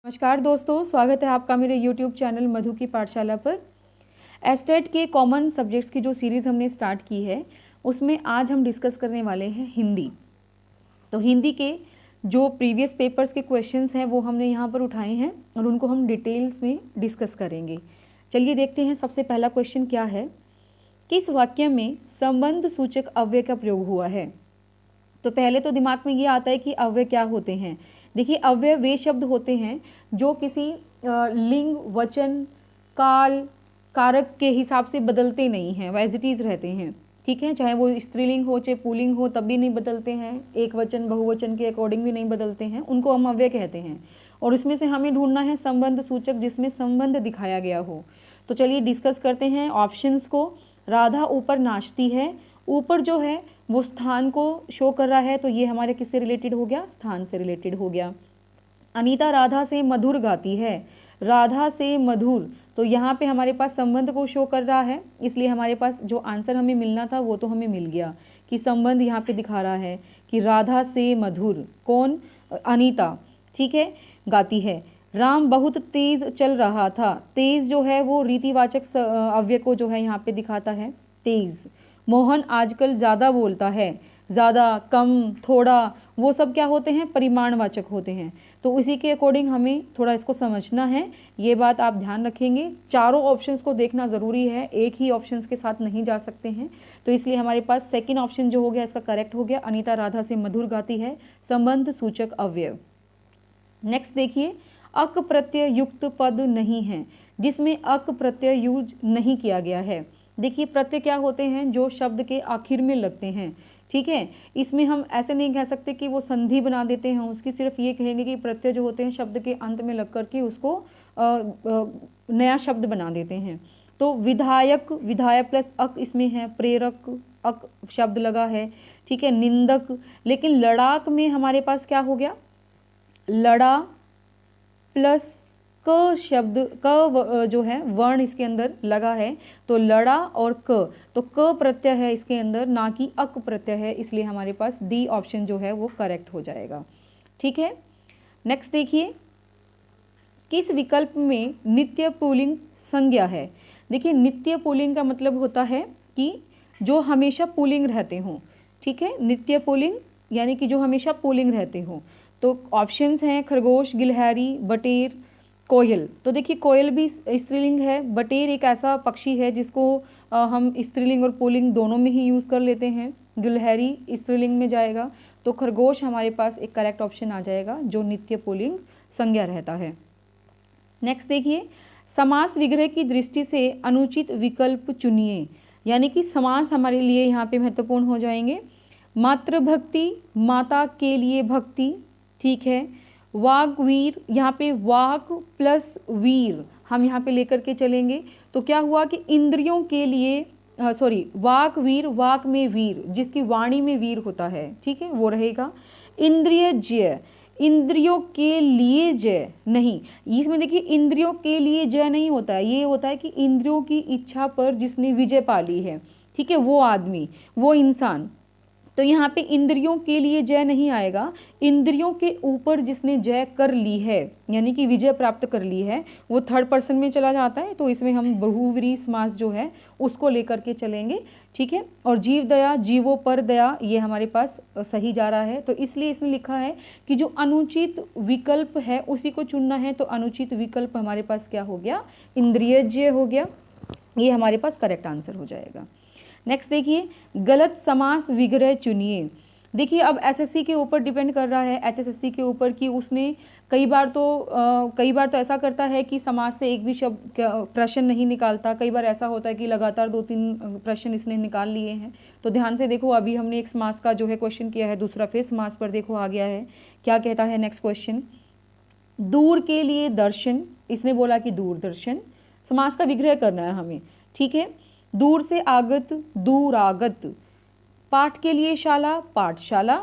नमस्कार दोस्तों, स्वागत है आपका मेरे YouTube चैनल मधु की पाठशाला पर। एस्टेट के कॉमन सब्जेक्ट्स की जो सीरीज़ हमने स्टार्ट की है उसमें आज हम डिस्कस करने वाले हैं हिंदी। तो हिंदी के जो प्रीवियस पेपर्स के क्वेश्चंस हैं वो हमने यहाँ पर उठाए हैं और उनको हम डिटेल्स में डिस्कस करेंगे। चलिए देखते हैं सबसे पहला क्वेश्चन क्या है। किस वाक्य में संबंध सूचक अव्यय का प्रयोग हुआ है? तो पहले तो दिमाग में ये आता है कि अव्यय क्या होते हैं। देखिए, अव्यय वे शब्द होते हैं जो किसी लिंग, वचन, काल, कारक के हिसाब से बदलते नहीं हैं, वो एज इट इज़ रहते हैं। ठीक है, चाहे वो स्त्रीलिंग हो चाहे पुल्लिंग हो तब भी नहीं बदलते हैं, एक वचन बहुवचन के अकॉर्डिंग भी नहीं बदलते हैं, उनको हम अव्यय कहते हैं। और उसमें से हमें ढूंढना है संबंध सूचक जिसमें संबंध दिखाया गया हो। तो चलिए डिस्कस करते हैं ऑप्शंस को। राधा ऊपर नाचती है, ऊपर जो है वो स्थान को शो कर रहा है, तो ये हमारे किससे रिलेटेड हो गया? स्थान से रिलेटेड हो गया। अनीता राधा से मधुर गाती है, राधा से मधुर, तो यहाँ पे हमारे पास संबंध को शो कर रहा है, इसलिए हमारे पास जो आंसर हमें मिलना था वो तो हमें मिल गया कि संबंध यहाँ पे दिखा रहा है कि राधा से मधुर कौन? अनीता, ठीक है, गाती है। राम बहुत तेज चल रहा था, तेज जो है वो रीतिवाचक अव्यय को जो है यहाँ पे दिखाता है, तेज। मोहन आजकल ज़्यादा बोलता है, ज़्यादा, कम, थोड़ा, वो सब क्या होते हैं? परिमाणवाचक होते हैं। तो उसी के अकॉर्डिंग हमें थोड़ा इसको समझना है, ये बात आप ध्यान रखेंगे। चारों ऑप्शंस को देखना ज़रूरी है, एक ही ऑप्शंस के साथ नहीं जा सकते हैं। तो इसलिए हमारे पास सेकंड ऑप्शन जो हो गया इसका करेक्ट हो गया, अनीता राधा से मधुर गाती है, संबंध सूचक अव्यय। नेक्स्ट देखिए, अक प्रत्यय युक्त पद नहीं है, जिसमें अक प्रत्यय यूज नहीं किया गया है। देखिए, प्रत्यय क्या होते हैं? जो शब्द के आखिर में लगते हैं, ठीक है। इसमें हम ऐसे नहीं कह सकते कि वो संधि बना देते हैं उसकी, सिर्फ ये कहेंगे कि प्रत्यय जो होते हैं शब्द के अंत में लग करके उसको नया शब्द बना देते हैं। तो विधायक, विधायक प्लस अक इसमें है, प्रेरक अक शब्द लगा है, ठीक है, निंदक। लेकिन लड़ाक में हमारे पास क्या हो गया? लड़ा प्लस क शब्द, क जो है वर्ण इसके अंदर लगा है, तो लड़ा और क, तो क प्रत्यय है इसके अंदर, ना कि अक प्रत्यय है, इसलिए हमारे पास डी ऑप्शन जो है वो करेक्ट हो जाएगा। ठीक है, नेक्स्ट देखिए, किस विकल्प में नित्य पुल्लिंग संज्ञा है? देखिए, नित्य पुल्लिंग का मतलब होता है कि जो हमेशा पुल्लिंग रहते हों, ठीक है, नित्य पुल्लिंग यानी कि जो हमेशा पुल्लिंग रहते हों। तो ऑप्शंस हैं खरगोश, गिलहरी, बटेर, कोयल। तो देखिए, कोयल भी स्त्रीलिंग है, बटेर एक ऐसा पक्षी है जिसको हम स्त्रीलिंग और पुल्लिंग दोनों में ही यूज़ कर लेते हैं, गिलहरी स्त्रीलिंग में जाएगा, तो खरगोश हमारे पास एक करेक्ट ऑप्शन आ जाएगा जो नित्य पुल्लिंग संज्ञा रहता है। नेक्स्ट देखिए, समास विग्रह की दृष्टि से अनुचित विकल्प चुनिए, यानी कि समास हमारे लिए यहाँ पे महत्वपूर्ण हो जाएंगे। मातृभक्ति, माता के लिए भक्ति, ठीक है। वाग्वीर, यहाँ पे वाक प्लस वीर हम यहाँ पे लेकर के चलेंगे, तो क्या हुआ कि इंद्रियों के लिए वाक वीर, वाक में वीर, जिसकी वाणी में वीर होता है, ठीक है, वो रहेगा। इंद्रिय जय, इंद्रियों के लिए जय नहीं, इसमें देखिए इंद्रियों के लिए जय नहीं होता है, ये होता है कि इंद्रियों की इच्छा पर जिसने विजय पा ली है, ठीक है, वो आदमी, वो इंसान। तो यहाँ पे इंद्रियों के लिए जय नहीं आएगा, इंद्रियों के ऊपर जिसने जय कर ली है यानी कि विजय प्राप्त कर ली है, वो थर्ड पर्सन में चला जाता है, तो इसमें हम बहुव्रीहि समास जो है उसको लेकर के चलेंगे, ठीक है। और जीव दया, जीवों पर दया, ये हमारे पास सही जा रहा है, तो इसलिए इसने लिखा है कि जो अनुचित विकल्प है उसी को चुनना है, तो अनुचित विकल्प हमारे पास क्या हो गया? इंद्रियजय हो गया, ये हमारे पास करेक्ट आंसर हो जाएगा। नेक्स्ट देखिए, गलत समास विग्रह चुनिए। देखिए, अब एसएससी के ऊपर डिपेंड कर रहा है, एचएसएससी के ऊपर, कि उसने कई बार तो ऐसा करता है कि समास से एक भी शब्द प्रश्न नहीं निकालता, कई बार ऐसा होता है कि लगातार 2-3 प्रश्न इसने निकाल लिए हैं। तो ध्यान से देखो, अभी हमने एक समास का जो है क्वेश्चन किया है, दूसरा फिर समास पर देखो आ गया है, क्या कहता है नेक्स्ट क्वेश्चन? दूर के लिए दर्शन, इसने बोला कि दूरदर्शन, समास का विग्रह करना है हमें, ठीक है। दूर से आगत, दूरागत, पाठ के लिए शाला, पाठशाला,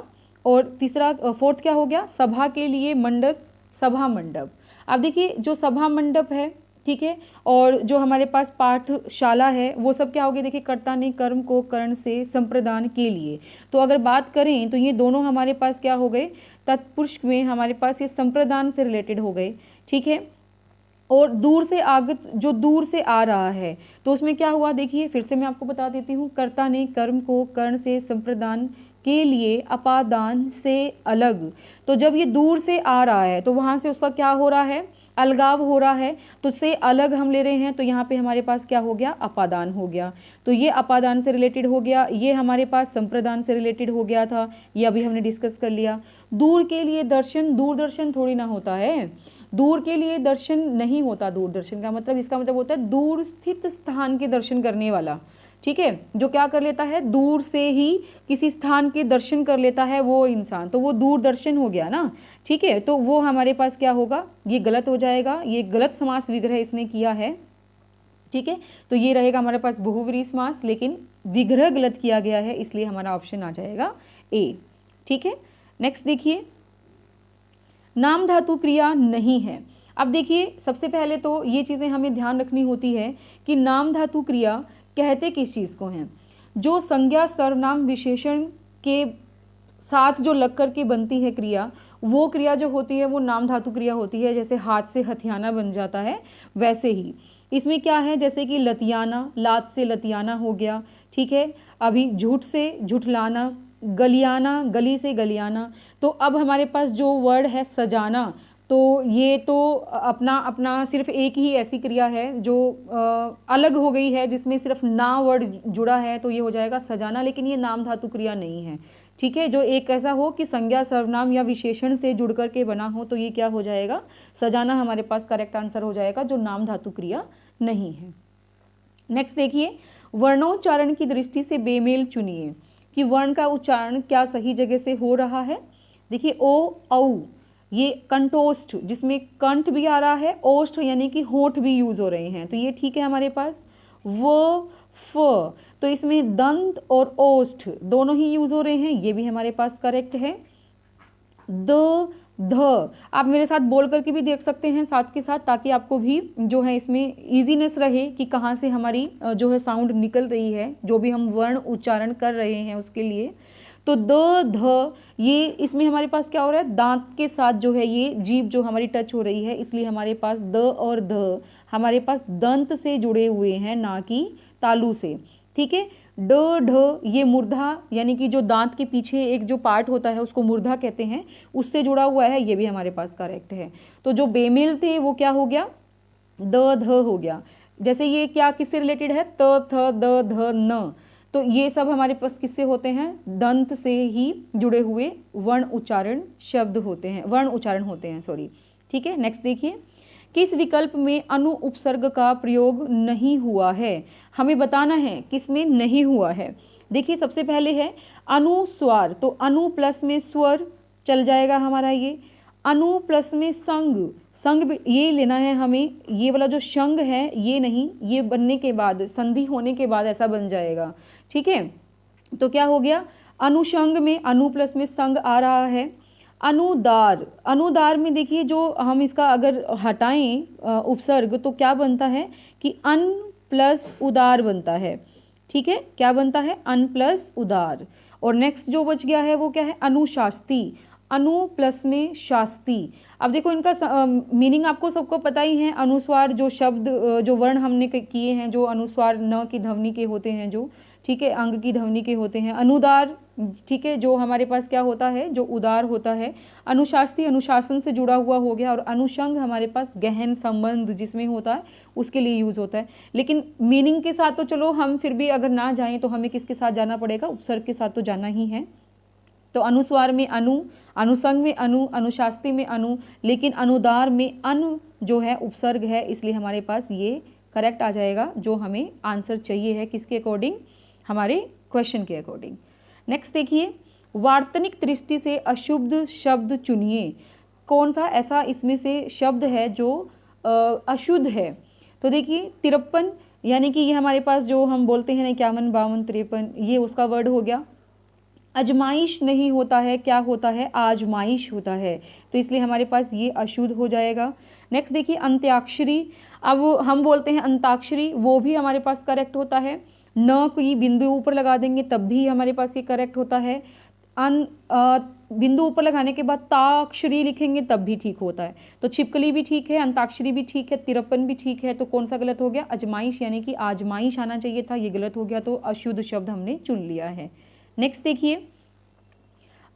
और तीसरा फोर्थ क्या हो गया? सभा के लिए मंडप, सभा मंडप। अब देखिए, जो सभा मंडप है, ठीक है, और जो हमारे पास पाठशाला है, वो सब क्या हो गया? देखिए, कर्ता ने कर्म को कर्ण से संप्रदान के लिए, तो अगर बात करें तो ये दोनों हमारे पास क्या हो गए? तत्पुरुष में हमारे पास ये संप्रदान से रिलेटेड हो गए, ठीक है। और दूर से आगत, जो दूर से आ रहा है, तो उसमें क्या हुआ देखिए, फिर से मैं आपको बता देती हूँ। कर्ता ने कर्म को कर्ण से संप्रदान के लिए अपादान से अलग, तो जब ये दूर से आ रहा है तो वहाँ से उसका क्या हो रहा है, अलगाव हो रहा है, तो से अलग हम ले रहे हैं, तो यहाँ पे हमारे पास क्या हो गया, अपादान हो गया। तो ये अपादान से रिलेटेड हो गया, ये हमारे पास संप्रदान से रिलेटेड हो गया था, ये अभी हमने डिस्कस कर लिया। दूर के लिए दर्शन, दूरदर्शन थोड़ी ना होता है, दूर के लिए दर्शन नहीं होता। दूरदर्शन का मतलब, इसका मतलब होता है दूर स्थित स्थान के दर्शन करने वाला, ठीक है। जो क्या कर लेता है, दूर से ही किसी स्थान के दर्शन कर लेता है वो इंसान, तो वो दूरदर्शन हो गया ना, ठीक है। तो वो हमारे पास क्या होगा, ये गलत हो जाएगा, ये गलत समास विग्रह इसने किया है, ठीक है। तो ये रहेगा हमारे पास बहुव्रीहि समास, लेकिन विग्रह गलत किया गया है, इसलिए हमारा ऑप्शन आ जाएगा ए, ठीक है। नेक्स्ट देखिए, नाम धातु क्रिया नहीं है। अब देखिए, सबसे पहले तो ये चीज़ें हमें ध्यान रखनी होती है कि नाम धातु क्रिया कहते किस चीज़ को हैं। जो संज्ञा सर्वनाम विशेषण के साथ जो लग कर के बनती है क्रिया, वो क्रिया जो होती है वो नाम धातु क्रिया होती है। जैसे हाथ से हथियाना बन जाता है, वैसे ही इसमें क्या है, जैसे कि लतियाना, लात से लतियाना हो गया, ठीक है। अभी झूठ से झुठलाना, गलियाना, गली से गलियाना। तो अब हमारे पास जो वर्ड है सजाना, तो ये तो अपना अपना सिर्फ एक ही ऐसी क्रिया है जो अलग हो गई है, जिसमें सिर्फ ना वर्ड जुड़ा है, तो ये हो जाएगा सजाना, लेकिन ये नाम धातु क्रिया नहीं है, ठीक है। जो एक ऐसा हो कि संज्ञा सर्वनाम या विशेषण से जुड़ करके बना हो, तो ये क्या हो जाएगा, सजाना हमारे पास करेक्ट आंसर हो जाएगा, जो नाम धातु क्रिया नहीं है। नेक्स्ट देखिए, वर्णोच्चारण की दृष्टि से बेमेल चुनिए कि वर्ण का उच्चारण क्या सही जगह से हो रहा है। देखिए, ओ औ, ये कंठोष्ठ, जिसमें कंठ भी आ रहा है, ओष्ठ यानी कि होठ भी यूज हो रहे हैं, तो ये ठीक है हमारे पास। व फ, तो इसमें दंत और ओष्ठ दोनों ही यूज हो रहे हैं, ये भी हमारे पास करेक्ट है। द ध, आप मेरे साथ बोल करके भी देख सकते हैं साथ के साथ, ताकि आपको भी जो है इसमें इजीनेस रहे कि कहाँ से हमारी जो है साउंड निकल रही है, जो भी हम वर्ण उच्चारण कर रहे हैं उसके लिए। तो द ध, ये इसमें हमारे पास क्या हो रहा है, दांत के साथ जो है ये जीभ जो हमारी टच हो रही है, इसलिए हमारे पास द और ध हमारे पास दंत से जुड़े हुए हैं, ना कि तालु से, ठीक है। ड ढ, ये मूर्धा यानी कि जो दांत के पीछे एक जो पार्ट होता है उसको मूर्धा कहते हैं, उससे जुड़ा हुआ है, ये भी हमारे पास करेक्ट है। तो जो बेमेल थे वो क्या हो गया, द ध हो गया। जैसे ये क्या किससे रिलेटेड है, त थ द ध न, तो ये सब हमारे पास किससे होते हैं, दंत से ही जुड़े हुए वर्ण उच्चारण शब्द होते हैं, वर्ण उच्चारण होते हैं, सॉरी, ठीक है। नेक्स्ट देखिए, किस विकल्प में अनु उपसर्ग का प्रयोग नहीं हुआ है, हमें बताना है किस में नहीं हुआ है। देखिए, सबसे पहले है अनुस्वार, तो अनु प्लस में स्वर चल जाएगा हमारा ये। अनु प्लस में संग, संग ये लेना है हमें, ये वाला जो संग है ये नहीं, ये बनने के बाद, संधि होने के बाद ऐसा बन जाएगा, ठीक है। तो क्या हो गया, अनुषंग में अनु प्लस में संग आ रहा है। अनुदार, अनुदार में देखिए जो हम इसका अगर हटाएं उपसर्ग, तो क्या बनता है कि अन प्लस उदार बनता है, ठीक है। क्या बनता है, अन प्लस उदार। और नेक्स्ट जो बच गया है वो क्या है, अनुशास्ती, अनु प्लस में शास्ती। अब देखो इनका मीनिंग आपको सबको पता ही है। अनुस्वार जो शब्द जो वर्ण हमने किए हैं, जो अनुस्वार न की ध्वनि के होते हैं, जो ठीक है अंग की ध्वनि के होते हैं। अनुदार, ठीक है, जो हमारे पास क्या होता है, जो उदार होता है। अनुशास्ती अनुशासन से जुड़ा हुआ हो गया। और अनुषंग हमारे पास गहन संबंध जिसमें होता है उसके लिए यूज होता है। लेकिन मीनिंग के साथ तो चलो हम फिर भी अगर ना जाएं तो हमें किसके साथ जाना पड़ेगा, उपसर्ग के साथ तो जाना ही है। तो अनुस्वार में अनु, अनुसंग में अनु, अनुशास्ती में अनु, लेकिन अनुदार में अनु जो है उपसर्ग है, इसलिए हमारे पास ये करेक्ट आ जाएगा, जो हमें आंसर चाहिए है किसके अकॉर्डिंग, हमारे क्वेश्चन के अकॉर्डिंग। नेक्स्ट देखिए, वार्तनिक दृष्टि से अशुद्ध शब्द चुनिए। कौन सा ऐसा इसमें से शब्द है जो अशुद्ध है। तो देखिए 53, यानी कि ये हमारे पास जो हम बोलते हैं 51, 52, 53, ये उसका वर्ड हो गया। अजमाइश नहीं होता है, क्या होता है, आजमाइश होता है, तो इसलिए हमारे पास ये अशुद्ध हो जाएगा। नेक्स्ट देखिए, अंत्याक्षरी। अब हम बोलते हैं अंताक्षरी, वो भी हमारे पास करेक्ट होता है। न कोई बिंदु ऊपर लगा देंगे तब भी हमारे पास ये करेक्ट होता है। बिंदु ऊपर लगाने के बाद ताक्षरी लिखेंगे तब भी ठीक होता है। तो छिपकली भी ठीक है, अंताक्षरी भी ठीक है, तिरपन भी ठीक है। तो कौन सा गलत हो गया? अजमाइश यानी कि आजमाइश आना चाहिए था, ये गलत हो गया, तो अशुद्ध शब्द हमने चुन लिया है। नेक्स्ट देखिए,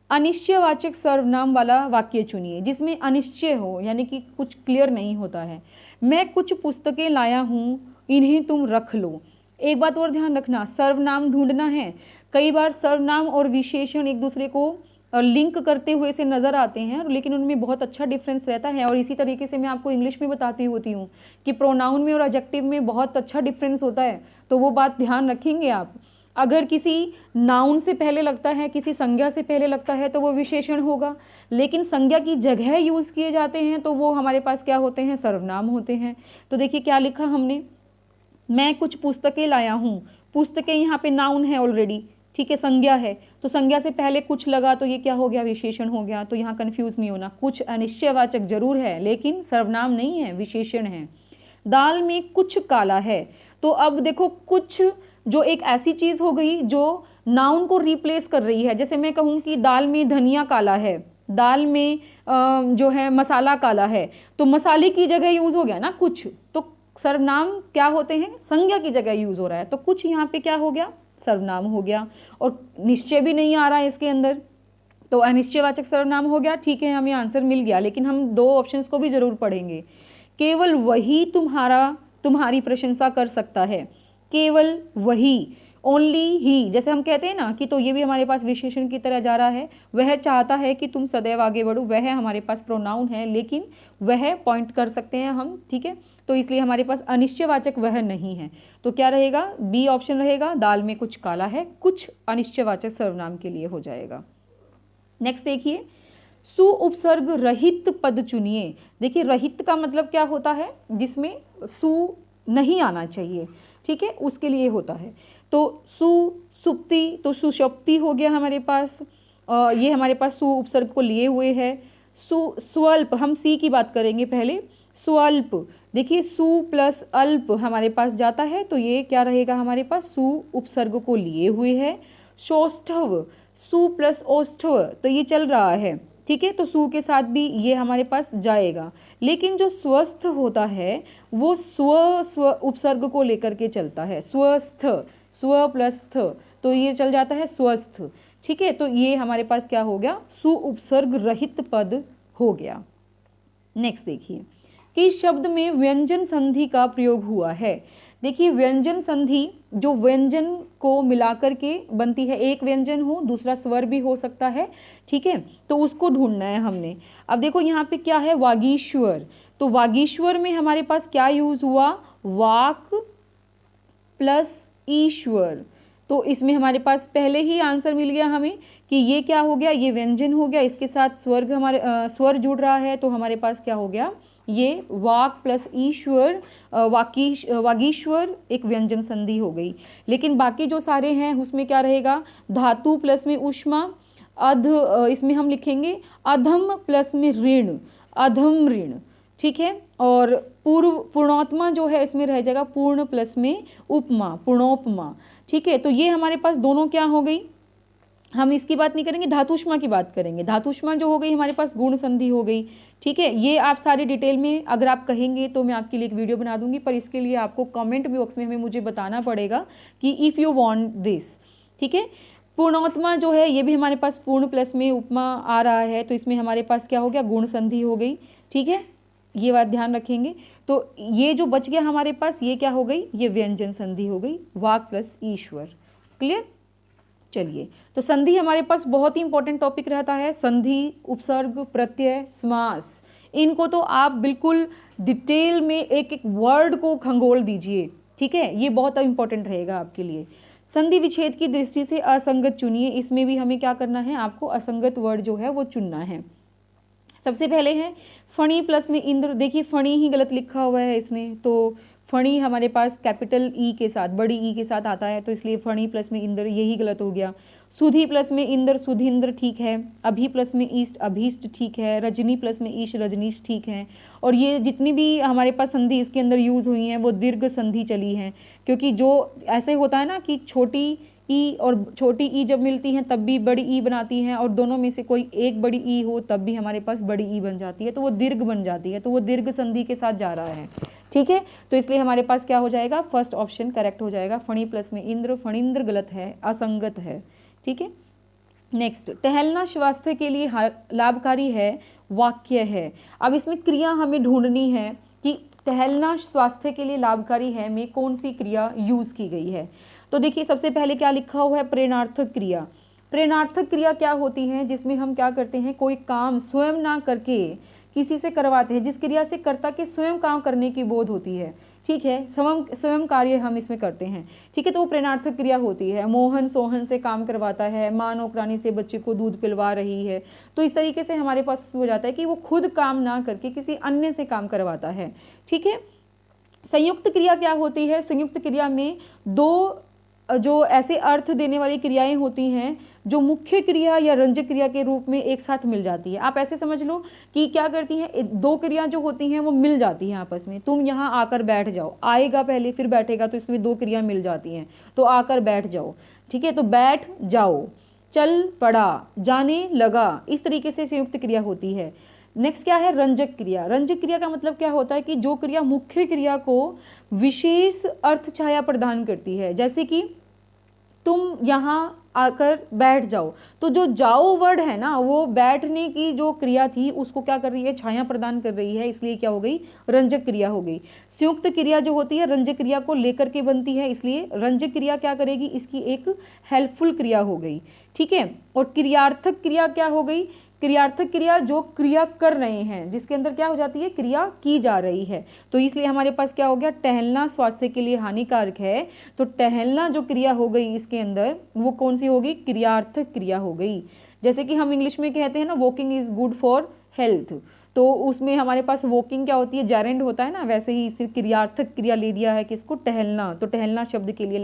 अनिश्चयवाचक सर्वनाम वाला वाक्य चुनिए जिसमें अनिश्चय हो यानी कि कुछ क्लियर नहीं होता है। मैं कुछ पुस्तकें लाया हूँ, इन्हें तुम रख लो। एक बात और ध्यान रखना, सर्वनाम ढूंढना है। कई बार सर्वनाम और विशेषण एक दूसरे को लिंक करते हुए से नज़र आते हैं, लेकिन उनमें बहुत अच्छा डिफरेंस रहता है। और इसी तरीके से मैं आपको इंग्लिश में बताती होती हूँ कि प्रोनाउन में और एडजेक्टिव में बहुत अच्छा डिफरेंस होता है, तो वो बात ध्यान रखेंगे आप। अगर किसी नाउन से पहले लगता है, किसी संज्ञा से पहले लगता है, तो वो विशेषण होगा, लेकिन संज्ञा की जगह यूज़ किए जाते हैं तो वो हमारे पास क्या होते हैं? सर्वनाम होते हैं। तो देखिए क्या लिखा हमने, मैं कुछ पुस्तकें लाया हूँ। पुस्तकें यहाँ पे नाउन है ऑलरेडी, ठीक है, संज्ञा है, तो संज्ञा से पहले कुछ लगा तो ये क्या हो गया? विशेषण हो गया। तो यहाँ कंफ्यूज नहीं होना, कुछ अनिश्चयवाचक जरूर है लेकिन सर्वनाम नहीं है, विशेषण है। दाल में कुछ काला है, तो अब देखो कुछ जो एक ऐसी चीज़ हो गई जो नाउन को रिप्लेस कर रही है। जैसे मैं कहूँ कि दाल में धनिया काला है, दाल में जो है मसाला काला है, तो मसाले की जगह यूज़ हो गया ना कुछ, तो सर्वनाम क्या होते हैं? संज्ञा की जगह यूज़ हो रहा है, तो कुछ यहाँ पे क्या हो गया? सर्वनाम हो गया। और निश्चय भी नहीं आ रहा है इसके अंदर, तो अनिश्चयवाचक सर्वनाम हो गया। ठीक है, हमें आंसर मिल गया, लेकिन हम दो ऑप्शंस को भी ज़रूर पढ़ेंगे। केवल वही तुम्हारी प्रशंसा कर सकता है, केवल वही, ओनली ही, जैसे हम कहते हैं ना कि, तो ये भी हमारे पास विशेषण की तरह जा रहा है। वह चाहता है कि तुम सदैव आगे बढ़ो, वह हमारे पास प्रोनाउन है, लेकिन वह पॉइंट कर सकते हैं हम, ठीक है, तो इसलिए हमारे पास अनिश्चयवाचक वह नहीं है। तो क्या रहेगा? बी ऑप्शन रहेगा, दाल में कुछ काला है, कुछ अनिश्चयवाचक सर्वनाम के लिए हो जाएगा। नेक्स्ट देखिए, सु उपसर्ग रहित पद चुनिए। देखिए रहित का मतलब क्या होता है? जिसमें सु नहीं आना चाहिए, ठीक है, उसके लिए होता है। तो सुसुप्ति, तो सुषुप्ति हो गया हमारे पास, ये हमारे पास सु उपसर्ग को लिए हुए है। स्वल्प, हम सी की बात करेंगे पहले। स्वल्प, देखिए सु प्लस अल्प हमारे पास जाता है, तो ये क्या रहेगा? हमारे पास सु उपसर्ग को लिए हुए है। सौष्ठव, सु प्लस औष्ठव, तो ये चल रहा है, ठीक है, तो सु के साथ भी ये हमारे पास जाएगा। लेकिन जो स्वस्थ होता है वो स्व उपसर्ग को लेकर के चलता है, स्वस्थ, स्व प्लस थ, तो ये चल जाता है स्वस्थ, ठीक है। तो ये हमारे पास क्या हो गया? सु उपसर्ग रहित पद हो गया। नेक्स्ट देखिए, किस शब्द में व्यंजन संधि का प्रयोग हुआ है? देखिए व्यंजन संधि जो व्यंजन को मिलाकर के बनती है, एक व्यंजन हो दूसरा स्वर भी हो सकता है, ठीक है, तो उसको ढूंढना है हमने। अब देखो यहाँ पे क्या है? वागीश्वर, तो वागीश्वर में हमारे पास क्या यूज हुआ? वाक प्लस ईश्वर, तो इसमें हमारे पास पहले ही आंसर मिल गया हमें कि ये क्या हो गया? ये व्यंजन हो गया, इसके साथ स्वर्ग हमारे स्वर जुड़ रहा है, तो हमारे पास क्या हो गया? ये वाक प्लस ईश्वर, वागीश्वर एक व्यंजन संधि हो गई। लेकिन बाकी जो सारे हैं उसमें क्या रहेगा? धातु प्लस में उष्मा, अध इसमें हम लिखेंगे अधम प्लस में ऋण, अधम ऋण, ठीक है। और पूर्णोत्मा जो है इसमें रह जाएगा पूर्ण प्लस में उपमा, पूर्णोपमा, ठीक है। तो ये हमारे पास दोनों क्या हो गई? हम इसकी बात नहीं करेंगे, धातुष्मा की बात करेंगे। धातुष्मा जो हो गई हमारे पास गुण संधि हो गई, ठीक है। ये आप सारी डिटेल में अगर आप कहेंगे तो मैं आपके लिए एक वीडियो बना दूंगी, पर इसके लिए आपको कमेंट बॉक्स में हमें मुझे बताना पड़ेगा कि इफ़ यू वांट दिस, ठीक है। पूर्णोत्मा जो है ये भी हमारे पास पूर्ण प्लस में उपमा आ रहा है, तो इसमें हमारे पास क्या हो गया? गुण संधि हो गई, ठीक है, ये बात ध्यान रखेंगे। तो ये जो बच गया हमारे पास ये क्या हो गई? ये व्यंजन संधि हो गई, वाक प्लस ईश्वर। क्लियर? चलिए, तो संधि हमारे पास बहुत ही इंपॉर्टेंट टॉपिक रहता है। संधि, उपसर्ग, प्रत्यय, समास, इनको तो आप बिल्कुल डिटेल में एक एक वर्ड को खंगोल दीजिए, ठीक है, ये बहुत इंपॉर्टेंट रहेगा आपके लिए। संधि विच्छेद की दृष्टि से असंगत चुनिए, इसमें भी हमें क्या करना है? आपको असंगत वर्ड जो है वो चुनना है। सबसे पहले है फणी प्लस में इंद्र। देखिए फणी ही गलत लिखा हुआ है इसने, तो फणी हमारे पास कैपिटल ई के साथ, बड़ी ई के साथ आता है, तो इसलिए फणी प्लस में इंद्र यही गलत हो गया। सुधी प्लस में इंद्र, सुधींद्र ठीक है। अभी प्लस में ईस्ट, अभीष्ट ठीक है। रजनी प्लस में ईश, रजनीश ठीक है। और ये जितनी भी हमारे पास संधि इसके अंदर यूज़ हुई हैं वो दीर्घ संधि चली हैं, क्योंकि जो ऐसे होता है ना कि छोटी ई और छोटी ई जब मिलती हैं तब भी बड़ी ई बनाती हैं, और दोनों में से कोई एक बड़ी ई हो तब भी हमारे पास बड़ी ई बन जाती है, तो वो दीर्घ बन जाती है, तो वो दीर्घ संधि के साथ जा रहा है। ठीक है, तो इसलिए हमारे पास क्या हो जाएगा, फर्स्ट ऑप्शन करेक्ट हो जाएगा। फणी प्लस में इंद्र, फणिंद्र गलत है, असंगत है। ठीक है, नेक्स्ट, टहलना स्वास्थ्य के लिए लाभकारी है, वाक्य है। अब इसमें क्रिया हमें ढूंढनी है कि टहलना स्वास्थ्य के लिए लाभकारी है में कौन सी क्रिया यूज की गई है। तो देखिए सबसे पहले क्या लिखा हुआ है, प्रेरणार्थक क्रिया। प्रेरणार्थक क्रिया क्या होती है, जिसमें हम क्या करते हैं, कोई काम स्वयं ना करके किसी से करवाते हैं, जिस क्रिया से कर्ता के स्वयं काम करने की बोध होती है। ठीक है, स्वयं कार्य हम इसमें करते हैं। ठीक है, तो वो प्रेरणार्थक क्रिया होती है। मोहन सोहन से काम करवाता है, माँ नौकरानी से बच्चे को दूध पिलवा रही है, तो इस तरीके से हमारे पास उसमें हो जाता है कि वो खुद काम ना करके किसी अन्य से काम करवाता है। ठीक है, संयुक्त क्रिया क्या होती है, संयुक्त क्रिया में दो जो ऐसे अर्थ देने वाली क्रियाएं होती हैं जो मुख्य क्रिया या रंजक क्रिया के रूप में एक साथ मिल जाती है। आप ऐसे समझ लो कि क्या करती हैं, दो क्रिया जो होती हैं वो मिल जाती हैं आपस में। तुम यहाँ आकर बैठ जाओ, आएगा पहले फिर बैठेगा, तो इसमें दो क्रिया मिल जाती हैं, तो आकर बैठ जाओ। ठीक है, तो बैठ जाओ, चल पड़ा, जाने लगा, इस तरीके से संयुक्त क्रिया होती है। नेक्स्ट क्या है, रंजक क्रिया। रंजक क्रिया का मतलब क्या होता है कि जो क्रिया मुख्य क्रिया को विशेष अर्थ छाया प्रदान करती है। जैसे कि तुम यहाँ आकर बैठ जाओ, तो जो जाओ वर्ड है ना, वो बैठने की जो क्रिया थी उसको क्या कर रही है, छाया प्रदान कर रही है, इसलिए क्या हो गई, रंजक क्रिया हो गई। संयुक्त क्रिया जो होती है रंजक क्रिया को लेकर के बनती है, इसलिए रंजक क्रिया क्या करेगी, इसकी एक हेल्पफुल क्रिया हो गई। ठीक है, और क्रियार्थक क्रिया क्या हो गई, क्रियार्थक क्रिया जो क्रिया कर रहे हैं, जिसके अंदर क्या हो जाती है, क्रिया की जा रही है। तो इसलिए हमारे पास क्या हो गया, टहलना स्वास्थ्य के लिए हानिकारक है, तो टहलना जो क्रिया हो गई इसके अंदर वो कौन सी होगी, क्रियार्थक क्रिया हो गई। जैसे कि हम इंग्लिश में कहते हैं ना, walking is good for health, तो उसमें हमारे पास वॉकिंग क्या होती है, जैरेंड होता है ना, वैसे ही इसे क्रियार्थक क्रिया ले दिया है किसको, टहलना। तो टहलना शब्द के लिए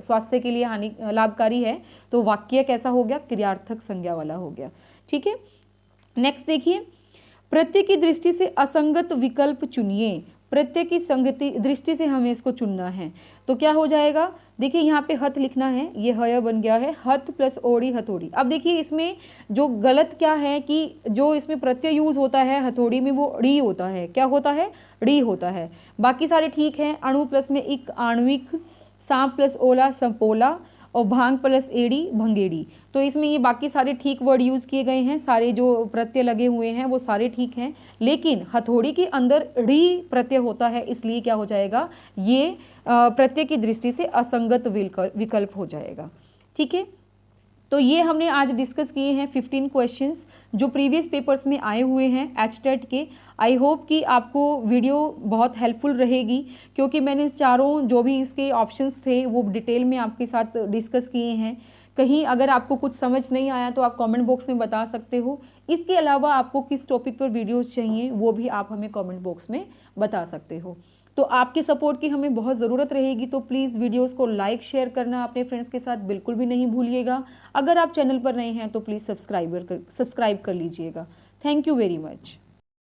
स्वास्थ्य के लिए लाभकारी है, तो वाक्य कैसा हो गया, क्रियार्थक संज्ञा वाला हो गया। ठीक है, नेक्स्ट देखिए, प्रत्यय की दृष्टि से असंगत विकल्प चुनिए। प्रत्यय की संगति दृष्टि से हमें इसको चुनना है, तो क्या हो जाएगा, देखिए यहाँ पे हथ लिखना है, ये हय बन गया है, हथ प्लस ओड़ी हथौड़ी। अब देखिए इसमें जो गलत क्या है कि जो इसमें प्रत्यय यूज होता है हथौड़ी में वो ड़ी होता है, क्या होता है, ड़ी होता है। बाकी सारे ठीक हैं, अणु प्लस में इक आणविक, सांप प्लस ओला संपोला, और भांग प्लस एड़ी भंगेड़ी। तो इसमें ये बाकी सारे ठीक वर्ड यूज़ किए गए हैं, सारे जो प्रत्यय लगे हुए हैं वो सारे ठीक हैं, लेकिन हथौड़ी के अंदर ड़ी प्रत्यय होता है, इसलिए क्या हो जाएगा, ये प्रत्यय की दृष्टि से असंगत विकल्प हो जाएगा। ठीक है, तो ये हमने आज डिस्कस किए हैं 15 क्वेश्चंस जो प्रीवियस पेपर्स में आए हुए हैं एचटेट के। आई होप कि आपको वीडियो बहुत हेल्पफुल रहेगी, क्योंकि मैंने चारों जो भी इसके ऑप्शंस थे वो डिटेल में आपके साथ डिस्कस किए हैं। कहीं अगर आपको कुछ समझ नहीं आया तो आप कमेंट बॉक्स में बता सकते हो। इसके अलावा आपको किस टॉपिक पर वीडियोज़ चाहिए वो भी आप हमें कमेंट बॉक्स में बता सकते हो। तो आपके सपोर्ट की हमें बहुत ज़रूरत रहेगी, तो प्लीज़ वीडियोस को लाइक शेयर करना अपने फ्रेंड्स के साथ बिल्कुल भी नहीं भूलिएगा। अगर आप चैनल पर नए हैं तो प्लीज़ सब्सक्राइब कर लीजिएगा। Thank you very much.